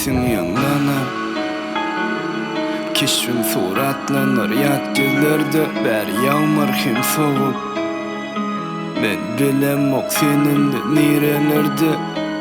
sensin yanlanan. Keşfin suratlanır yat gözlerde, bär yağmur hem soğuk. Ben bilem ok senin de nirelerdi.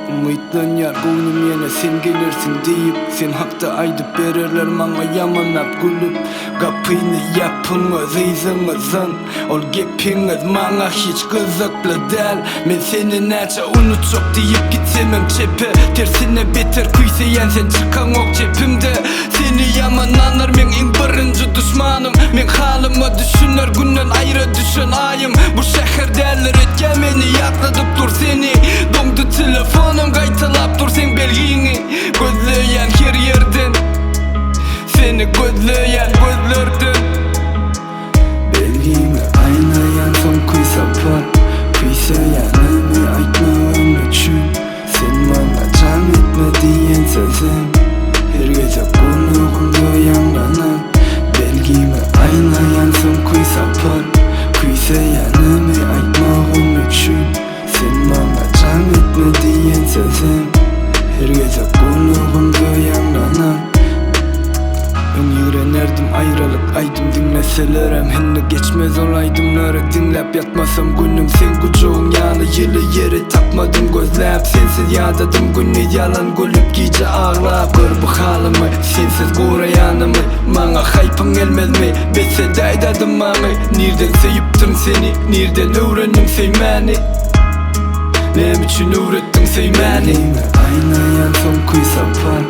Umutlan yar gönlüm yine sen gelirsin deyip, sen hakta aydıp bererler manga yamanlap gülüp. Kapıyını yapınmaz izimizin, ol gepiniz manga hiç kızıklı del. Men seni neçe unutacak deyip gitsemem çepe, tersine beter kuysayan sen çıkan ok cepimde. Seni yamanlanır men en birinci düşmanım, men halımı düşünür günden ayrı düşün ayım. Bu şehirdeler etken beni yakladıp dur seni, dondu telefonum kaytalap dur sen belgini. Gözleyen her yerden, seni gözleyen gözlerden. Belgimi aynayan son kuy sapar, kuysayanımı aytmağım üçün. Sen bana can etme diyen sözüm, her gece konuğumda yanlanan. Belgimi aynayan son kuy sapar, kuysayanımı aytmağım üçün. Sen bana can etme diyen sözüm, her gece konuğumda yanlanan. Ben yürenerdim ayrılık aydım dinleselerem, henüz geçmez olaydımları dinlep yatmasam günüm. Sen kucuğun yanı yılı yeri tapmadım gözlep, sensiz yadadım günü yalan gülüp gece ağlap. Gör bu halımı sensiz korayanımı, bana haypın gelmez mi bese daydadım mami. Nereden seviptim seni, nereden öğrendim sevmeni, ne için öğrettin sevmeni. Aynayan son kuy sapar,